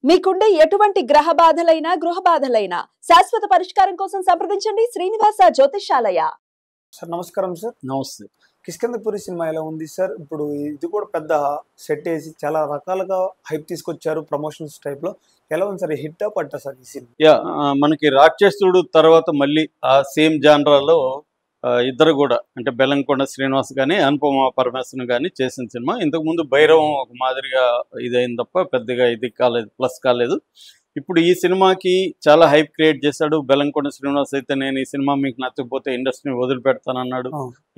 మీకుండే ఎటువంటి గ్రహ బాధలైనా గృహ బాధలైనా శాశ్వత పరిష్కారం కోసం సంప్రదించండి శ్రీనివాస జ్యోతిషాలయ. సార్ నమస్కారం సార్. నమస్తే. కిష్కింధపురి సినిమా ఎలా ఉంది సార్? ఇప్పుడు ఇది కూడా పెద్ద సెట్ వేసి చాలా రకాలుగా హైప్ తీసుకొచ్చారు ప్రమోషన్స్ టైప్ లో. ఎలా ఉంది సార్? హిట్టా పట్టా సార్ ఈ సినిమా? మనకి రాక్షసుడు తర్వాత మళ్ళీ ఆ సేమ్ జానరాలో ఇద్దరు కూడా అంటే బెల్లంకొండ శ్రీనివాస్ కానీ అనుపమ పరమేశ్వరన్ కానీ చేసిన సినిమా. ఇంతకుముందు భైరవం ఒక మాదిరిగా ఇదైంది తప్ప పెద్దగా ఇది కాలేదు, ప్లస్ కాలేదు. ఇప్పుడు ఈ సినిమాకి చాలా హైప్ క్రియేట్ చేశాడు బెల్లంకొండ శ్రీనివాస్. అయితే నేను ఈ సినిమా మీకు నచ్చకపోతే ఇండస్ట్రీని వదిలిపెడతానన్నాడు.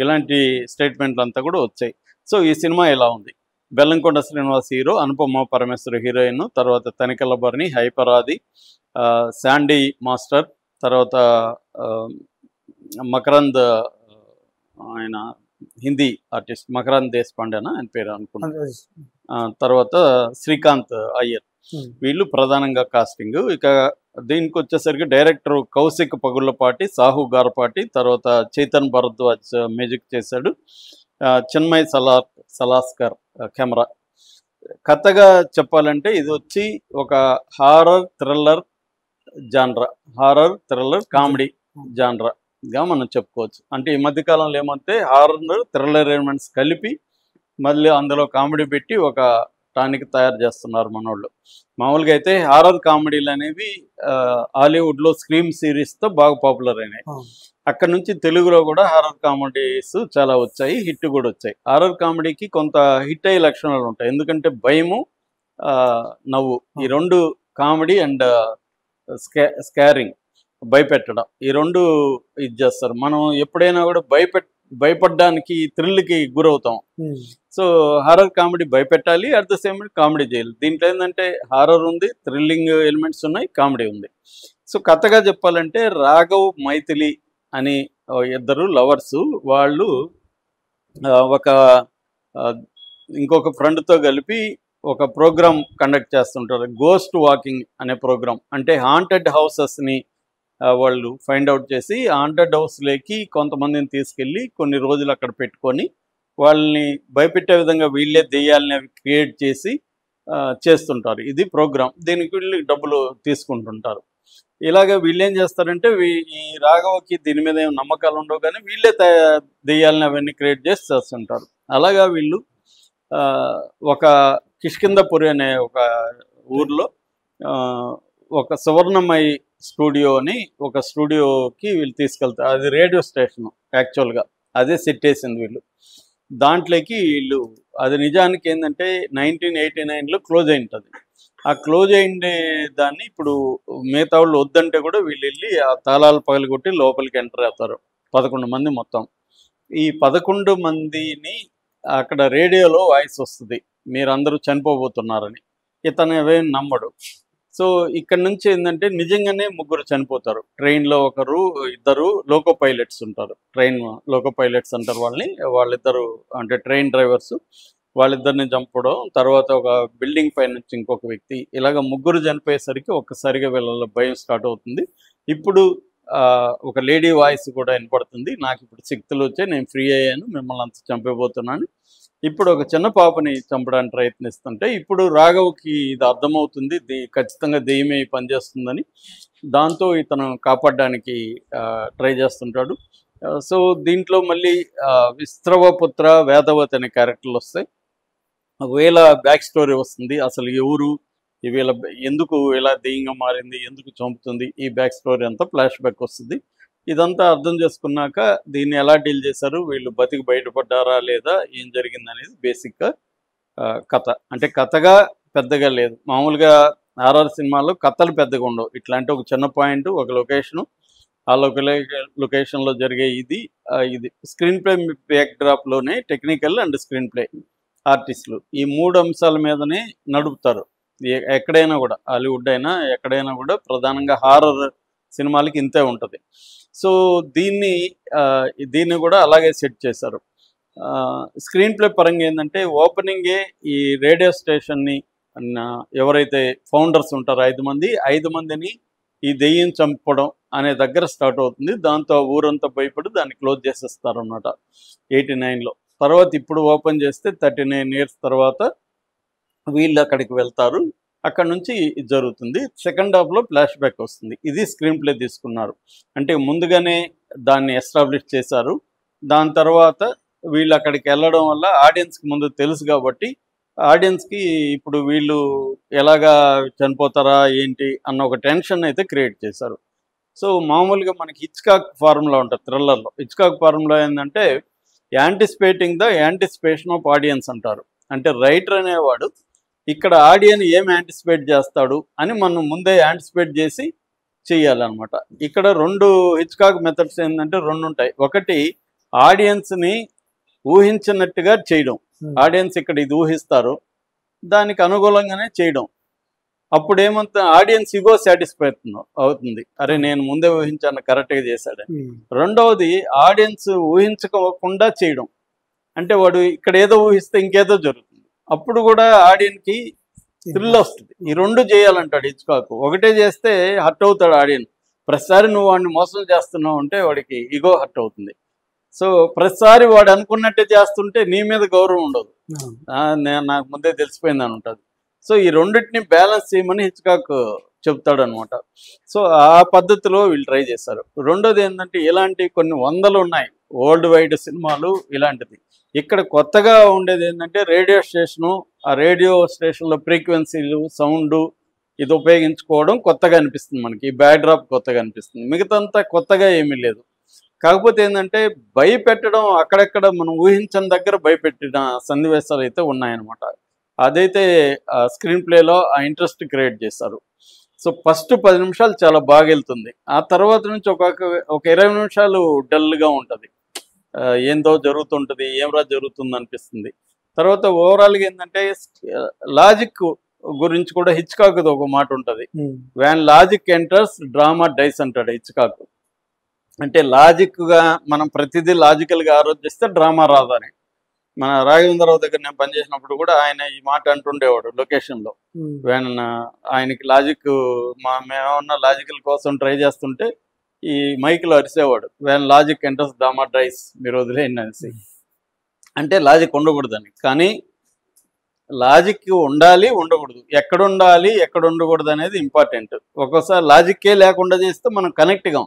ఇలాంటి స్టేట్మెంట్లు అంతా కూడా వచ్చాయి. సో ఈ సినిమా ఎలా ఉంది? బెల్లంకొండ శ్రీనివాస్ హీరో, అనుపమ పరమేశ్వర హీరోయిన్, తర్వాత తనికెళ్ళ భరణి, హైపరాది, శాండీ మాస్టర్, తర్వాత మకరంద్, ఆయన హిందీ ఆర్టిస్ట్ మకరంద్ దేశపాండేనా ఆయన పేరు అనుకుంటున్నాను, తర్వాత శ్రీకాంత్ అయ్యర్, వీళ్ళు ప్రధానంగా కాస్టింగ్. ఇక దీనికి వచ్చేసరికి డైరెక్టర్ కౌశిక్ పగుళ్ళపాటి, సాహు గారపాటి, తర్వాత చైతన్ భరద్వాజ్ మ్యూజిక్ చేశాడు, చిన్మయ్ సలాస్కర్ కెమెరా. కథగా చెప్పాలంటే ఇది వచ్చి ఒక horror thriller genre, horror thriller comedy జాన్రాగా మనం చెప్పుకోవచ్చు. అంటే ఈ మధ్యకాలంలో ఏమంటే హారర్ థ్రిల్లర్ ఎలిమెంట్స్ కలిపి మళ్ళీ అందులో కామెడీ పెట్టి ఒక టానిక్ తయారు చేస్తున్నారు మనోళ్ళు. మామూలుగా అయితే హారర్ కామెడీలు అనేవి హాలీవుడ్లో స్క్రీమ్ సిరీస్తో బాగా పాపులర్ అయినాయి. అక్కడ నుంచి తెలుగులో కూడా హారర్ కామెడీస్ చాలా వచ్చాయి, హిట్ కూడా వచ్చాయి. హారర్ కామెడీకి కొంత హిట్ అయ్యే లక్షణాలు ఉంటాయి. ఎందుకంటే భయము, నవ్వు, ఈ రెండు, కామెడీ అండ్ స్కారింగ్, భయపెట్టడం, ఈ రెండు ఇది చేస్తారు. మనం ఎప్పుడైనా కూడా భయపడడానికి థ్రిల్కి గురవుతాం. సో హారర్ కామెడీ భయపెట్టాలి, అట్ ద సేమ్ కామెడీ చేయాలి. దీంట్లో ఏంటంటే హారర్ ఉంది, థ్రిల్లింగ్ ఎలిమెంట్స్ ఉన్నాయి, కామెడీ ఉంది. సో కథగా చెప్పాలంటే రాఘవ్ మైథిలి అని ఇద్దరు లవర్స్, వాళ్ళు ఒక ఇంకొక ఫ్రెండ్తో కలిపి ఒక ప్రోగ్రామ్ కండక్ట్ చేస్తుంటారు, గోస్ట్ వాకింగ్ అనే ప్రోగ్రామ్. అంటే హాంటెడ్ హౌసెస్ని వాళ్ళు ఫైండ్ అవుట్ చేసి హాంటెడ్ హౌస్లోకి కొంతమందిని తీసుకెళ్ళి కొన్ని రోజులు అక్కడ పెట్టుకొని వాళ్ళని భయపెట్టే విధంగా వీళ్ళే దెయ్యాలని అవి క్రియేట్ చేసి చేస్తుంటారు. ఇది ప్రోగ్రామ్. దీనికి వీళ్ళు డబ్బులు తీసుకుంటుంటారు. ఇలాగ వీళ్ళు ఏం చేస్తారంటే ఈ రాఘవకి దీని మీద ఏం నమ్మకాలు ఉండవు, కానీ వీళ్ళే దెయ్యాలని అవన్నీ క్రియేట్ చేసి చేస్తుంటారు. అలాగా వీళ్ళు ఒక కిష్కింధపురి అనే ఒక ఊర్లో ఒక సువర్ణమయి స్టూడియో అని ఒక స్టూడియోకి వీళ్ళు తీసుకెళ్తారు. అది రేడియో స్టేషన్ యాక్చువల్గా, అదే సెట్ వేసింది వీళ్ళు. దాంట్లోకి వీళ్ళు, అది నిజానికి ఏంటంటే 1989లో క్లోజ్ అయి ఉంటుంది. ఆ క్లోజ్ అయిండే దాన్ని ఇప్పుడు మిగతా వాళ్ళు వద్దంటే కూడా వీళ్ళు వెళ్ళి ఆ తాళాలు పగలగొట్టి లోపలికి ఎంటర్ అవుతారు. 11 మంది మొత్తం. ఈ 11 మందిని అక్కడ రేడియోలో వాయిస్ వస్తుంది, మీరందరూ చనిపోబోతున్నారని. ఇతను ఏవేం నమ్మడు. సో ఇక్కడ నుంచి ఏంటంటే నిజంగానే 3 చనిపోతారు. ట్రైన్లో ఇద్దరు లోకో పైలట్స్ ఉంటారు, ట్రైన్ లోకో పైలట్స్ అంటారు వాళ్ళని. వాళ్ళిద్దరు అంటే ట్రైన్ డ్రైవర్స్, వాళ్ళిద్దరిని చంపడం, తర్వాత ఒక బిల్డింగ్ పై నుంచి ఇంకొక వ్యక్తి, ఇలాగ 3 చనిపోయేసరికి ఒక్కసారిగా వీళ్ళ భయం స్టార్ట్ అవుతుంది. ఇప్పుడు ఒక లేడీ వాయిస్ కూడా వినపడుతుంది, నాకు ఇప్పుడు శక్తులు వచ్చాయి, నేను ఫ్రీ అయ్యాను, మిమ్మల్ని అంత చంపబోతున్నాను. ఇప్పుడు ఒక చిన్న పాపని చంపడానికి ప్రయత్నిస్తుంటే ఇప్పుడు రాఘవ్కి ఇది అర్థమవుతుంది, ఖచ్చితంగా దెయ్యమే పనిచేస్తుందని. దాంతో ఇతను కాపాడడానికి ట్రై చేస్తుంటాడు. సో దీంట్లో మళ్ళీ విస్త్రవపుత్ర, వేదవతి అనే క్యారెక్టర్లు వస్తాయి. వీళ్ళ బ్యాక్ స్టోరీ వస్తుంది, అసలు ఎవరు వీళ్ళ, ఎందుకు ఇలా దెయ్యంగా మారింది, ఎందుకు చంపుతుంది, ఈ బ్యాక్ స్టోరీ అంతా ఫ్లాష్ బ్యాక్ వస్తుంది. ఇదంతా అర్థం చేసుకున్నాక దీన్ని ఎలా డీల్ చేశారు, వీళ్ళు బతికి బయటపడ్డారా లేదా, ఏం జరిగింది అనేది బేసిక్గా కథ. అంటే కథగా పెద్దగా లేదు. మామూలుగా హారర్ సినిమాల్లో కథలు పెద్దగా ఉండవు. ఇట్లాంటి ఒక చిన్న పాయింట్, ఒక లొకేషను, ఆ లొకేషన్లో జరిగే ఇది స్క్రీన్ ప్లే బ్యాక్ డ్రాప్లోనే టెక్నికల్ అండ్ స్క్రీన్ ప్లే ఆర్టిస్టులు ఈ 3 అంశాల మీదనే నడుపుతారు. ఎక్కడైనా కూడా, హాలీవుడ్ అయినా ఎక్కడైనా కూడా ప్రధానంగా హారర్ సినిమాలకి ఇంతే ఉంటుంది. సో దీన్ని కూడా అలాగే సెట్ చేశారు. స్క్రీన్ ప్లే పరంగా ఏంటంటే ఓపెనింగే ఈ రేడియో స్టేషన్ని ఎవరైతే ఫౌండర్స్ ఉంటారో 5 మందిని ఈ దెయ్యం చంపడం అనే దగ్గర స్టార్ట్ అవుతుంది. దాంతో ఊరంతా భయపడి దాన్ని క్లోజ్ చేసేస్తారు అన్నమాట 89లో. తర్వాత ఇప్పుడు ఓపెన్ చేస్తే 39 years తర్వాత వీళ్ళు అక్కడికి వెళ్తారు. అక్కడ నుంచి ఇది జరుగుతుంది. సెకండ్ హాఫ్లో ఫ్లాష్ బ్యాక్ వస్తుంది. ఇది స్క్రీన్ ప్లే తీసుకున్నారు. అంటే ముందుగానే దాన్ని ఎస్టాబ్లిష్ చేశారు. దాని తర్వాత వీళ్ళు అక్కడికి వెళ్ళడం వల్ల ఆడియన్స్కి ముందు తెలుసు కాబట్టి ఆడియన్స్కి ఇప్పుడు వీళ్ళు ఎలాగా చనిపోతారా ఏంటి అన్న ఒక టెన్షన్ అయితే క్రియేట్ చేశారు. సో మామూలుగా మనకి హిచ్కాక్ ఫార్ములా ఉంటుంది థ్రిల్లర్లో. హిచ్కాక్ ఫార్ములా ఏంటంటే anticipating the anticipation of audience అంటారు. అంటే రైటర్ అనేవాడు ఇక్కడ ఆడియన్ ఏం యాంటిసిపేట్ చేస్తాడు అని మనం ముందే యాంటిసిపేట్ చేసి చెయ్యాలన్నమాట. ఇక్కడ 2 హిచ్కాక్ మెథడ్స్ ఏంటంటే 2 ఉంటాయి. ఒకటి ఆడియన్స్ని ఊహించినట్టుగా చేయడం. ఆడియన్స్ ఇక్కడ ఇది ఊహిస్తారు, దానికి అనుకూలంగానే చేయడం. అప్పుడు ఏమంతా ఆడియన్స్ ఇగో సాటిస్ఫై అవుతుంది, అరే నేను ముందే ఊహించాను కరెక్ట్గా చేశాడని. రెండవది ఆడియన్స్ ఊహించకుండా చేయడం. అంటే వాడు ఇక్కడ ఏదో ఊహిస్తే ఇంకేదో జరుగుతుంది, అప్పుడు కూడా ఆడియన్కి థ్రిల్ వస్తుంది. ఈ 2 చేయాలంటాడు హిచ్కాక్. ఒకటే చేస్తే హర్ట్ అవుతాడు ఆడియన్. ప్రతిసారి నువ్వు వాడిని మోసం చేస్తున్నావు అంటే వాడికి ఇగో హర్ట్ అవుతుంది. సో ప్రతిసారి వాడు అనుకున్నట్టే చేస్తుంటే నీ మీద గౌరవం ఉండదు, నాకు ముందే తెలిసిపోయింది అని ఉంటుంది. సో ఈ రెండింటిని బ్యాలెన్స్ చేయమని హిచ్కాక్ చెప్తాడు అనమాట. సో ఆ పద్ధతిలో వీళ్ళు ట్రై చేశారు. రెండోది ఏంటంటే ఇలాంటి కొన్ని వందలు ఉన్నాయి వరల్డ్ వైడ్ సినిమాలు ఇలాంటిది. ఇక్కడ కొత్తగా ఉండేది ఏంటంటే రేడియో స్టేషను, ఆ రేడియో స్టేషన్లో ఫ్రీక్వెన్సీలు సౌండ్ ఇది ఉపయోగించుకోవడం కొత్తగా అనిపిస్తుంది మనకి. ఈ బ్యాక్డ్రాప్ కొత్తగా అనిపిస్తుంది, మిగతాంతా కొత్తగా ఏమీ లేదు. కాకపోతే ఏంటంటే భయపెట్టడం అక్కడెక్కడ మనం ఊహించని దగ్గర భయపెట్టిన సన్నివేశాలు అయితే ఉన్నాయన్నమాట. అదైతే స్క్రీన్ ప్లేలో ఆ ఇంట్రెస్ట్ క్రియేట్ చేశారు. సో ఫస్ట్ 10 నిమిషాలు చాలా బాగా వెళ్తుంది. ఆ తర్వాత నుంచి ఒక 20 నిమిషాలు డల్గా ఉంటుంది, ఏందో జరుగుతుంటుంది, ఏమరా జరుగుతుంది అనిపిస్తుంది. తర్వాత ఓవరాల్గా ఏంటంటే లాజిక్ గురించి కూడా హిచ్కాక్ ఒక మాట ఉంటుంది, when logic enters drama dies అంటాడు హిచ్కాక్. అంటే లాజిక్గా మనం ప్రతిదీ లాజికల్గా ఆలోచిస్తే డ్రామా రాదని. మన రాఘవేంద్రరావు దగ్గర నేను పనిచేసినప్పుడు కూడా ఆయన ఈ మాట అంటుండేవాడు లొకేషన్లో. ఆయనకి లాజిక్ మేమేమన్నా లాజికల్ కోసం ట్రై చేస్తుంటే ఈ మైక్లో అరిసేవాడు, when logic enters drama dies, మీరు వదిలేయండి అనేసి. అంటే లాజిక్ ఉండకూడదని. కానీ లాజిక్ ఉండాలి ఉండకూడదు, ఎక్కడ ఉండాలి ఎక్కడ ఉండకూడదు అనేది ఇంపార్టెంట్. ఒక్కోసారి లాజిక్కే లేకుండా చేస్తే మనం కనెక్ట్ కాం.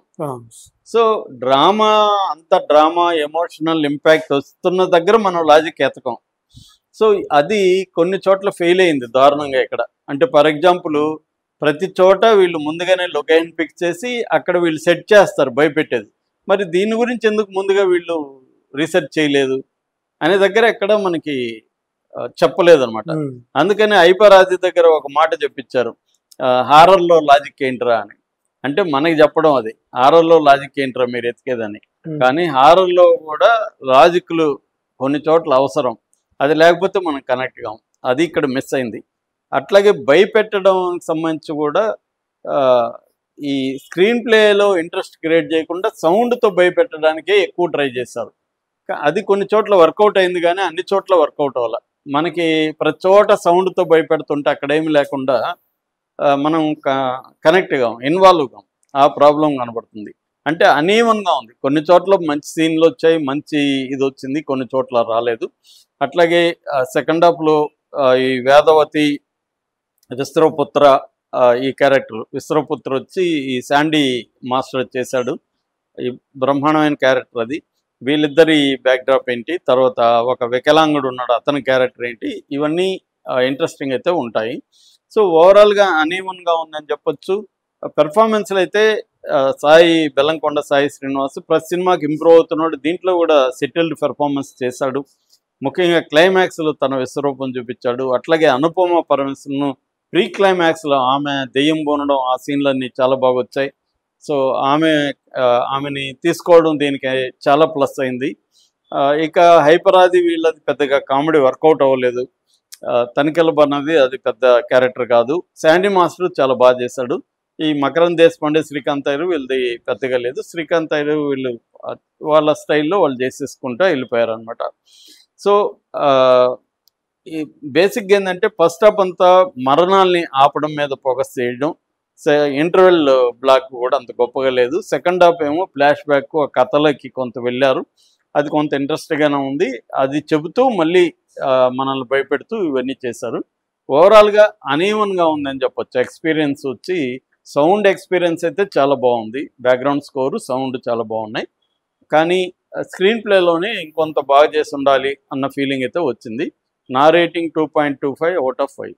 సో డ్రామా అంత డ్రామా ఎమోషనల్ ఇంపాక్ట్ వస్తున్న దగ్గర మనం లాజిక్ ఎతకం. సో అది కొన్ని చోట్ల ఫెయిల్ అయింది దారుణంగా ఇక్కడ. అంటే ఫర్ ఎగ్జాంపుల్ ప్రతి చోట వీళ్ళు ముందుగానే లొకేషన్ ఫిక్స్ చేసి అక్కడ వీళ్ళు సెట్ చేస్తారు భయపెట్టేది. మరి దీని గురించి ఎందుకు ముందుగా వీళ్ళు రీసెర్చ్ చేయలేదు అనే దగ్గర ఎక్కడ మనకి చెప్పలేదు అనమాట. అందుకని ఐపరాది దగ్గర ఒక మాట చెప్పించారు, హారర్లో లాజిక్ ఏంట్రా అని. అంటే మనకి చెప్పడం అది హారర్లో లాజిక్ ఏంట్రా మీరు ఎతికేదని. కానీ హారర్లో కూడా లాజిక్లు కొన్ని చోట్ల అవసరం, అది లేకపోతే మనం కనెక్ట్ కాం. అది ఇక్కడ మిస్ అయింది. అట్లాగే భయపెట్టడం సంబంధించి కూడా ఈ స్క్రీన్ ప్లేలో ఇంట్రెస్ట్ క్రియేట్ చేయకుండా సౌండ్తో భయపెట్టడానికే ఎక్కువ ట్రై చేశారు. అది కొన్ని చోట్ల వర్కౌట్ అయింది కానీ అన్ని చోట్ల వర్కౌట్ అవ్వాలి. మనకి ప్రతి చోట సౌండ్తో భయపెడుతుంటే అక్కడేమి లేకుండా మనం కనెక్ట్ కాం, ఇన్వాల్వ్ కాం, ఆ ప్రాబ్లం కనబడుతుంది. అంటే అనీవన్గా ఉంది. కొన్ని చోట్ల మంచి సీన్లు వచ్చాయి, మంచి ఇది వచ్చింది, కొన్ని చోట్ల రాలేదు. అట్లాగే సెకండ్ హాఫ్లో ఈ వేదవతి విశ్రవపుత్ర ఈ క్యారెక్టర్, విశ్రవపుత్ర వచ్చి ఈ శాండీ మాస్టర్ చేశాడు. ఈ బ్రహ్మాండమైన క్యారెక్టర్ అది. వీళ్ళిద్దరి బ్యాక్డ్రాప్ ఏంటి, తర్వాత ఒక వికలాంగుడు ఉన్నాడు అతని క్యారెక్టర్ ఏంటి, ఇవన్నీ ఇంట్రెస్టింగ్ అయితే ఉంటాయి. సో ఓవరాల్గా అనీవన్గా ఉందని చెప్పొచ్చు. పెర్ఫార్మెన్స్లు అయితే సాయి బెల్లంకొండ సాయి శ్రీనివాస్ ప్రతి సినిమాకి ఇంప్రూవ్ అవుతున్నాడు. దీంట్లో కూడా సెటిల్డ్ పెర్ఫార్మెన్స్ చేశాడు. ముఖ్యంగా క్లైమాక్స్లో తన విశ్వరూపం చూపించాడు. అట్లాగే అనుపమ పరమేశ్వరను ప్రీ క్లైమాక్స్లో ఆమె దెయ్యం పోనడం ఆ సీన్లన్నీ చాలా బాగా వచ్చాయి. సో ఆమెని తీసుకోవడం దీనికి చాలా ప్లస్ అయింది. ఇక హైపరాది వీళ్ళది పెద్దగా కామెడీ వర్కౌట్ అవ్వలేదు. తనికెల బన్నది అది పెద్ద క్యారెక్టర్ కాదు. శాండీ మాస్టర్ చాలా బాగా చేశాడు. ఈ మకరం దేశపాండే శ్రీకాంత్ అయ్యర్ వీళ్ళది పెద్దగా లేదు. శ్రీకాంత్ అయ్యర్ వీళ్ళు వాళ్ళ స్టైల్లో వాళ్ళు చేసేసుకుంటూ వెళ్ళిపోయారు అనమాట. సో ఈ బేసిక్గా ఏంటంటే ఫస్ట్ హాఫ్ అంతా మరణాల్ని ఆపడం మీద ఫోకస్ చేయడం, ఇంటర్వెల్ బ్లాక్ కూడా అంత గొప్పగా లేదు. సెకండ్ హాఫ్ ఏమో ఫ్లాష్ బ్యాక్ ఆ కథలకి కొంత వెళ్ళారు, అది కొంత ఇంట్రెస్ట్గానే ఉంది. అది చెబుతూ మళ్ళీ మనల్ని భయపెడుతూ ఇవన్నీ చేశారు. ఓవరాల్గా అనీవన్గా ఉందని చెప్పొచ్చు. ఎక్స్పీరియన్స్ వచ్చి సౌండ్ ఎక్స్పీరియన్స్ అయితే చాలా బాగుంది, బ్యాక్గ్రౌండ్ స్కోరు సౌండ్ చాలా బాగున్నాయి. కానీ స్క్రీన్ ప్లేలోనే ఇంకొంత బాగా చేసి ఉండాలి అన్న ఫీలింగ్ అయితే వచ్చింది. నా రేటింగ్ 2.25 అవుట్ ఆఫ్ 5.